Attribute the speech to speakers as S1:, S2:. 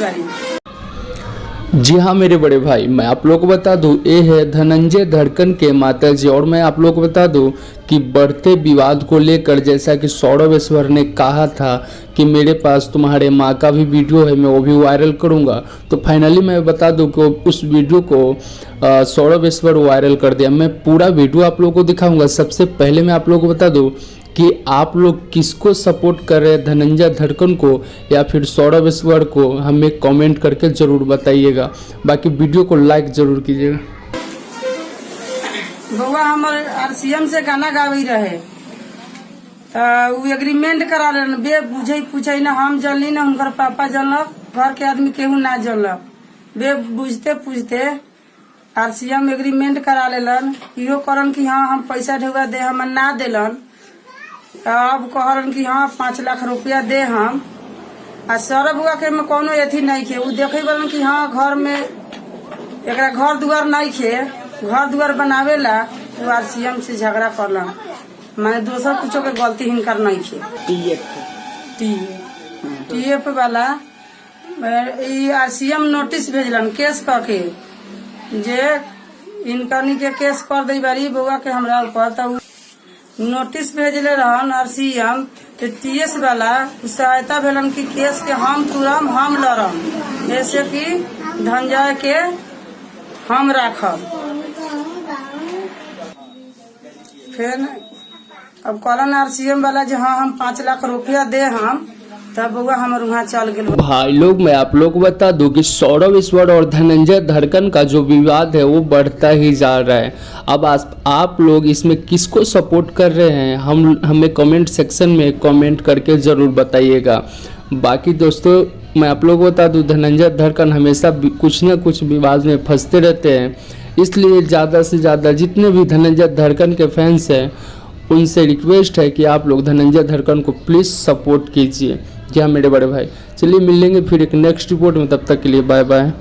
S1: बारी।
S2: जी हाँ मेरे बड़े भाई, मैं आप लोग को बता दूं, ये है धनंजय धड़कन के माता जी। और मैं आप लोग को बता दूं कि बढ़ते विवाद को लेकर, जैसा कि सौरभ ईश्वर ने कहा था कि मेरे पास तुम्हारे माँ का भी वीडियो है, मैं वो भी वायरल करूंगा, तो फाइनली मैं बता दूं कि उस वीडियो को सौरभ ईश्वर वायरल कर दिया। मैं पूरा वीडियो आप लोगों को दिखाऊंगा। सबसे पहले मैं आप लोगों को बता दूं कि आप लोग किसको सपोर्ट कर रहे हैं, धनंजय धड़कन को या फिर सौरभ ईश्वर को, हमें कमेंट करके ज़रूर बताइएगा। बाकी वीडियो को लाइक ज़रूर कीजिएगा।
S1: बउआ हमारे RCM से गाना गावी रहे, तो एग्रीमेंट करा लेन, बे बुझे पूछे ना हम जलनी ना उनकर पापा जलक, घर के आदमी केहू ना जलक। बे बुझते पूछते RCM एग्रीमेंट करा लेलन। इहो करन कि हाँ हम पैसा ढेउआ दे, हम ना देलन। अब कहलन कि हाँ 5 लाख रुपया दे हम। आ सौरभ बुआ के में कोनो अथी नहीं खे, उ देखे बलन कि हाँ घर में एकरा घर दुआर नहीं खे, घर दुआर बनावेला वो RCM से झगड़ा करलन। माने दोसर कुछो के गलती हिनकर नहीं खे। TF वाला RCM नोटिस भेजलन केस करके, जे इनकनी के केस कर दे बारी बउआ के हमरा ऊपर। तो नोटिस भेजले रहन RCM के TS वाला सहायता भेलन कि केस के हम तुरम हम लड़म, जैसे कि धनंजय के हम राखब। फिर अब कहलन RCM वाला जे हाँ हम 5 लाख रुपया दे हम, तब बउआ हमर वहाँ चल गए।
S2: भाई लोग, मैं आप लोग को बता दूं कि सौरभ ईश्वर और धनंजय धड़कन का जो विवाद है वो बढ़ता ही जा रहा है। अब आप लोग इसमें किसको सपोर्ट कर रहे हैं, हमें कमेंट सेक्शन में कमेंट करके ज़रूर बताइएगा। बाकी दोस्तों, मैं आप लोग को बता दूं, धनंजय धड़कन हमेशा कुछ न कुछ विवाद में फंसते रहते हैं। इसलिए ज़्यादा से ज़्यादा जितने भी धनंजय धड़कन के फैंस हैं उनसे रिक्वेस्ट है कि आप लोग धनंजय धड़कन को प्लीज़ सपोर्ट कीजिए। जी हाँ मेरे बड़े भाई, चलिए मिलेंगे फिर एक नेक्स्ट रिपोर्ट में, तब तक के लिए बाय बाय।